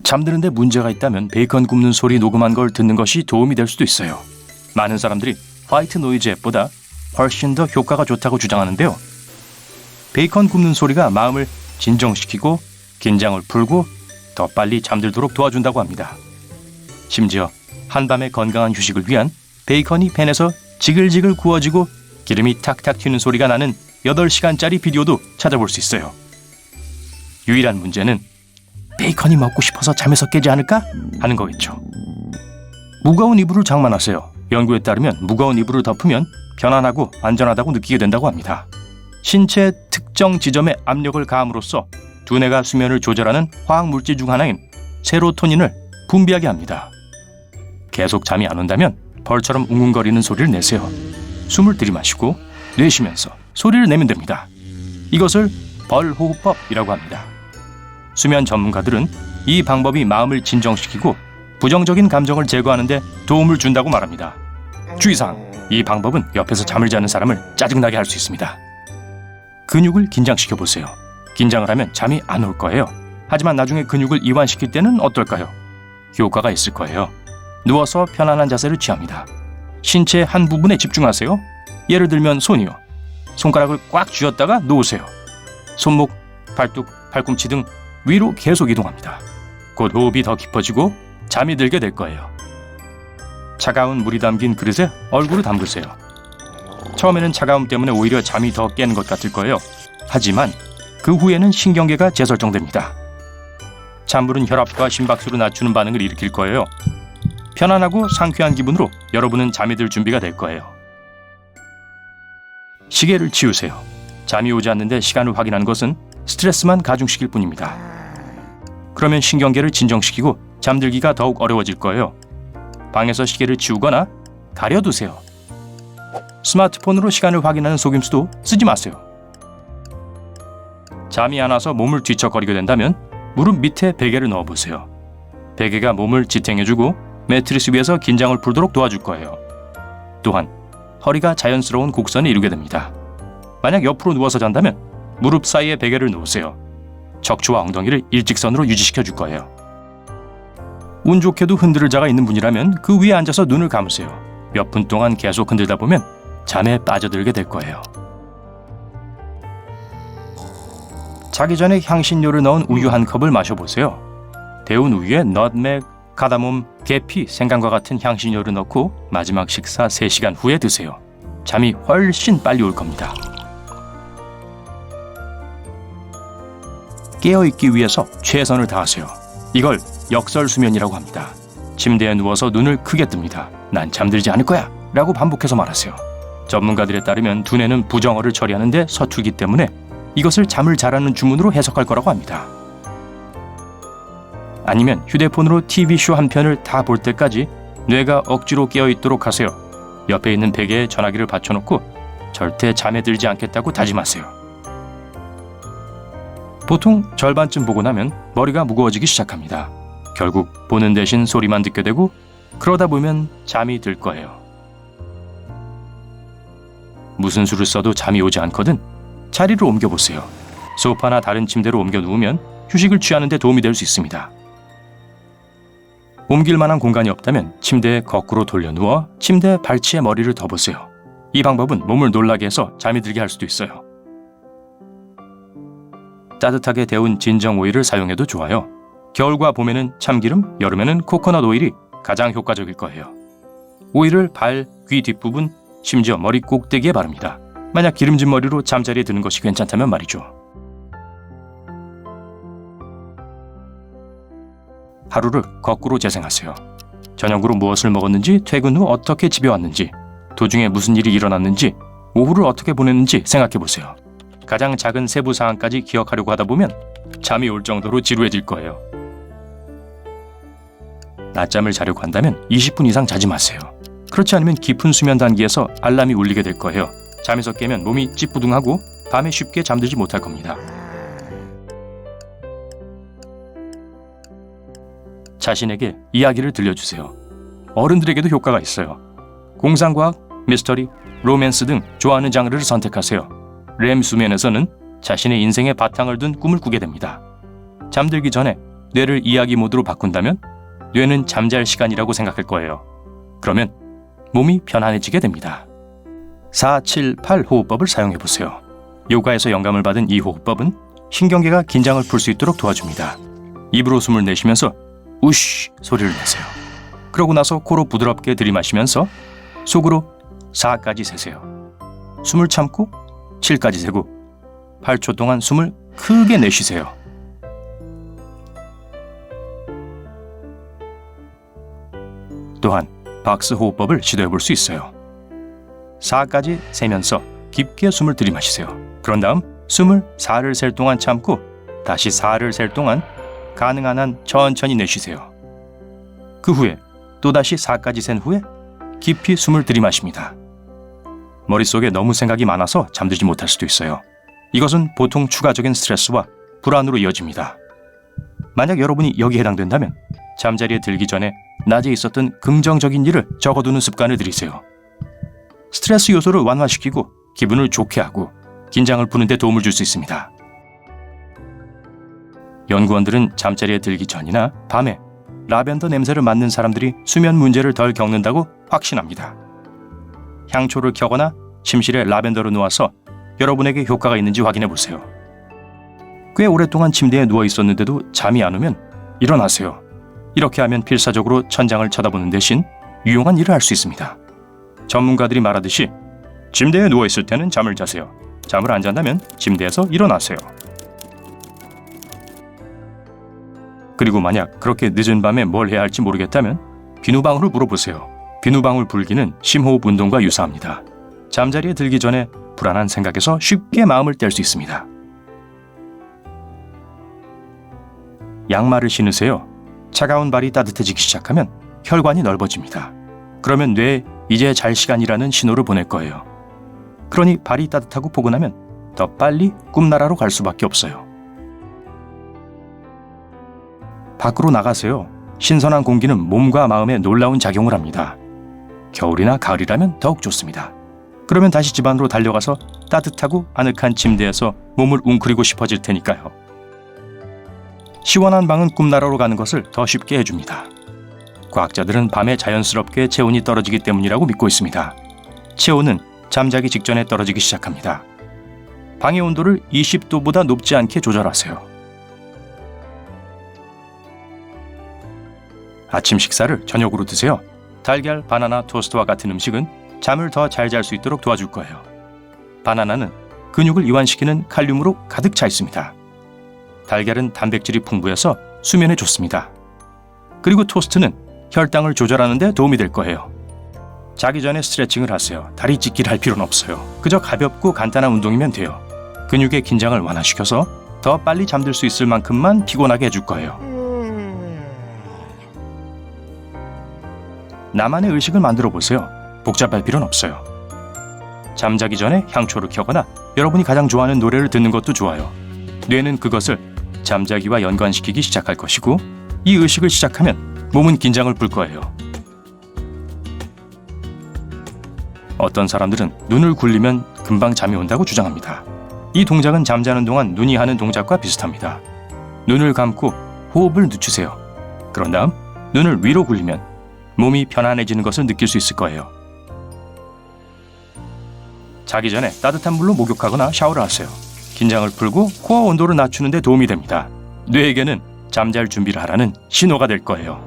잠드는데 문제가 있다면 베이컨 굽는 소리 녹음한 걸 듣는 것이 도움이 될 수도 있어요. 많은 사람들이 화이트 노이즈 앱보다 훨씬 더 효과가 좋다고 주장하는데요. 베이컨 굽는 소리가 마음을 진정시키고 긴장을 풀고 더 빨리 잠들도록 도와준다고 합니다. 심지어 한밤의 건강한 휴식을 위한 베이컨이 팬에서 지글지글 구워지고 기름이 탁탁 튀는 소리가 나는 8시간짜리 비디오도 찾아볼 수 있어요. 유일한 문제는 베이컨이 먹고 싶어서 잠에서 깨지 않을까 하는 거겠죠. 무거운 이불을 장만하세요. 연구에 따르면 무거운 이불을 덮으면 편안하고 안전하다고 느끼게 된다고 합니다. 신체 특정 지점에 압력을 가함으로써 두뇌가 수면을 조절하는 화학물질 중 하나인 세로토닌을 분비하게 합니다. 계속 잠이 안 온다면 벌처럼 웅웅거리는 소리를 내세요. 숨을 들이마시고 내쉬면서 소리를 내면 됩니다. 이것을 벌호흡법이라고 합니다. 수면 전문가들은 이 방법이 마음을 진정시키고 부정적인 감정을 제거하는 데 도움을 준다고 말합니다. 주의사항, 이 방법은 옆에서 잠을 자는 사람을 짜증나게 할 수 있습니다. 근육을 긴장시켜 보세요. 긴장을 하면 잠이 안 올 거예요. 하지만 나중에 근육을 이완시킬 때는 어떨까요? 효과가 있을 거예요. 누워서 편안한 자세를 취합니다. 신체의 한 부분에 집중하세요. 예를 들면 손이요. 손가락을 꽉 쥐었다가 놓으세요. 손목, 팔뚝, 팔꿈치 등 위로 계속 이동합니다. 곧 호흡이 더 깊어지고 잠이 들게 될 거예요. 차가운 물이 담긴 그릇에 얼굴을 담그세요. 처음에는 차가움 때문에 오히려 잠이 더 깨는 것 같을 거예요. 하지만 그 후에는 신경계가 재설정됩니다. 찬물은 혈압과 심박수를 낮추는 반응을 일으킬 거예요. 편안하고 상쾌한 기분으로 여러분은 잠이 들 준비가 될 거예요. 시계를 치우세요. 잠이 오지 않는데 시간을 확인하는 것은 스트레스만 가중시킬 뿐입니다. 그러면 신경계를 진정시키고 잠들기가 더욱 어려워질 거예요. 방에서 시계를 치우거나 가려두세요. 스마트폰으로 시간을 확인하는 속임수도 쓰지 마세요. 잠이 안 와서 몸을 뒤척거리게 된다면 무릎 밑에 베개를 넣어보세요. 베개가 몸을 지탱해주고 매트리스 위에서 긴장을 풀도록 도와줄 거예요. 또한 허리가 자연스러운 곡선을 이루게 됩니다. 만약 옆으로 누워서 잔다면 무릎 사이에 베개를 놓으세요. 척추와 엉덩이를 일직선으로 유지시켜 줄 거예요. 운 좋게도 흔들을 자가 있는 분이라면 그 위에 앉아서 눈을 감으세요. 몇 분 동안 계속 흔들다 보면 잠에 빠져들게 될 거예요. 자기 전에 향신료를 넣은 우유 한 컵을 마셔보세요. 데운 우유에 넛맥, 카다몬, 계피, 생강과 같은 향신료를 넣고 마지막 식사 3시간 후에 드세요. 잠이 훨씬 빨리 올 겁니다. 깨어있기 위해서 최선을 다하세요. 이걸 역설수면이라고 합니다. 침대에 누워서 눈을 크게 뜹니다. 난 잠들지 않을 거야 라고 반복해서 말하세요. 전문가들에 따르면 두뇌는 부정어를 처리하는데 서툴기 때문에 이것을 잠을 잘하는 주문으로 해석할 거라고 합니다. 아니면 휴대폰으로 TV쇼 한 편을 다 볼 때까지 뇌가 억지로 깨어있도록 하세요. 옆에 있는 베개에 전화기를 받쳐놓고 절대 잠에 들지 않겠다고 다짐하세요. 보통 절반쯤 보고 나면 머리가 무거워지기 시작합니다. 결국 보는 대신 소리만 듣게 되고 그러다 보면 잠이 들 거예요. 무슨 수를 써도 잠이 오지 않거든 자리를 옮겨보세요. 소파나 다른 침대로 옮겨 누우면 휴식을 취하는 데 도움이 될 수 있습니다. 옮길 만한 공간이 없다면 침대에 거꾸로 돌려 누워 침대 발치에 머리를 덮으세요. 이 방법은 몸을 놀라게 해서 잠이 들게 할 수도 있어요. 따뜻하게 데운 진정 오일을 사용해도 좋아요. 겨울과 봄에는 참기름, 여름에는 코코넛 오일이 가장 효과적일 거예요. 오일을 발, 귀 뒷부분, 심지어 머리 꼭대기에 바릅니다. 만약 기름진 머리로 잠자리에 드는 것이 괜찮다면 말이죠. 하루를 거꾸로 재생하세요. 저녁으로 무엇을 먹었는지, 퇴근 후 어떻게 집에 왔는지, 도중에 무슨 일이 일어났는지, 오후를 어떻게 보냈는지 생각해 보세요. 가장 작은 세부 사항까지 기억하려고 하다 보면 잠이 올 정도로 지루해질 거예요. 낮잠을 자려고 한다면 20분 이상 자지 마세요. 그렇지 않으면 깊은 수면 단계에서 알람이 울리게 될 거예요. 잠에서 깨면 몸이 찌뿌둥하고 밤에 쉽게 잠들지 못할 겁니다. 자신에게 이야기를 들려주세요. 어른들에게도 효과가 있어요. 공상과학, 미스터리, 로맨스 등 좋아하는 장르를 선택하세요. 렘 수면에서는 자신의 인생의 바탕을 둔 꿈을 꾸게 됩니다. 잠들기 전에 뇌를 이야기 모드로 바꾼다면 뇌는 잠잘 시간이라고 생각할 거예요. 그러면 몸이 편안해지게 됩니다. 478 호흡법을 사용해보세요. 요가에서 영감을 받은 이 호흡법은 신경계가 긴장을 풀 수 있도록 도와줍니다. 입으로 숨을 내쉬면서 우쉬 소리를 내세요. 그러고 나서 코로 부드럽게 들이마시면서 속으로 4까지 세세요. 숨을 참고 7까지 세고 8초 동안 숨을 크게 내쉬세요. 또한 박스 호흡법을 시도해 볼 수 있어요. 4까지 세면서 깊게 숨을 들이마시세요. 그런 다음 숨을 4를 셀 동안 참고 다시 4를 셀 동안 가능한 한 천천히 내쉬세요. 그 후에 또다시 4까지 센 후에 깊이 숨을 들이마십니다. 머릿속에 너무 생각이 많아서 잠들지 못할 수도 있어요. 이것은 보통 추가적인 스트레스와 불안으로 이어집니다. 만약 여러분이 여기에 해당된다면 잠자리에 들기 전에 낮에 있었던 긍정적인 일을 적어두는 습관을 들이세요. 스트레스 요소를 완화시키고 기분을 좋게 하고 긴장을 푸는 데 도움을 줄 수 있습니다. 연구원들은 잠자리에 들기 전이나 밤에 라벤더 냄새를 맡는 사람들이 수면 문제를 덜 겪는다고 확신합니다. 향초를 켜거나 침실에 라벤더를 놓아서 여러분에게 효과가 있는지 확인해 보세요. 꽤 오랫동안 침대에 누워 있었는데도 잠이 안 오면 일어나세요. 이렇게 하면 필사적으로 천장을 쳐다보는 대신 유용한 일을 할 수 있습니다. 전문가들이 말하듯이 침대에 누워 있을 때는 잠을 자세요. 잠을 안 잔다면 침대에서 일어나세요. 그리고 만약 그렇게 늦은 밤에 뭘 해야 할지 모르겠다면 비누방울을 불어보세요. 비누방울 불기는 심호흡 운동과 유사합니다. 잠자리에 들기 전에 불안한 생각에서 쉽게 마음을 뗄 수 있습니다. 양말을 신으세요. 차가운 발이 따뜻해지기 시작하면 혈관이 넓어집니다. 그러면 뇌에 이제 잘 시간이라는 신호를 보낼 거예요. 그러니 발이 따뜻하고 포근하면 더 빨리 꿈나라로 갈 수밖에 없어요. 밖으로 나가세요. 신선한 공기는 몸과 마음에 놀라운 작용을 합니다. 겨울이나 가을이라면 더욱 좋습니다. 그러면 다시 집 안으로 달려가서 따뜻하고 아늑한 침대에서 몸을 웅크리고 싶어질 테니까요. 시원한 방은 꿈나라로 가는 것을 더 쉽게 해줍니다. 과학자들은 밤에 자연스럽게 체온이 떨어지기 때문이라고 믿고 있습니다. 체온은 잠자기 직전에 떨어지기 시작합니다. 방의 온도를 20도보다 높지 않게 조절하세요. 아침 식사를 저녁으로 드세요. 달걀, 바나나, 토스트와 같은 음식은 잠을 더 잘 잘 수 있도록 도와줄 거예요. 바나나는 근육을 이완시키는 칼륨으로 가득 차 있습니다. 달걀은 단백질이 풍부해서 수면에 좋습니다. 그리고 토스트는 혈당을 조절하는 데 도움이 될 거예요. 자기 전에 스트레칭을 하세요. 다리 찢기를 할 필요는 없어요. 그저 가볍고 간단한 운동이면 돼요. 근육의 긴장을 완화시켜서 더 빨리 잠들 수 있을 만큼만 피곤하게 해줄 거예요. 나만의 의식을 만들어 보세요. 복잡할 필요는 없어요. 잠자기 전에 향초를 켜거나 여러분이 가장 좋아하는 노래를 듣는 것도 좋아요. 뇌는 그것을 잠자기와 연관시키기 시작할 것이고 이 의식을 시작하면 몸은 긴장을 풀 거예요. 어떤 사람들은 눈을 굴리면 금방 잠이 온다고 주장합니다. 이 동작은 잠자는 동안 눈이 하는 동작과 비슷합니다. 눈을 감고 호흡을 늦추세요. 그런 다음 눈을 위로 굴리면 몸이 편안해지는 것을 느낄 수 있을 거예요. 자기 전에 따뜻한 물로 목욕하거나 샤워를 하세요. 긴장을 풀고 코어 온도를 낮추는 데 도움이 됩니다. 뇌에게는 잠잘 준비를 하라는 신호가 될 거예요.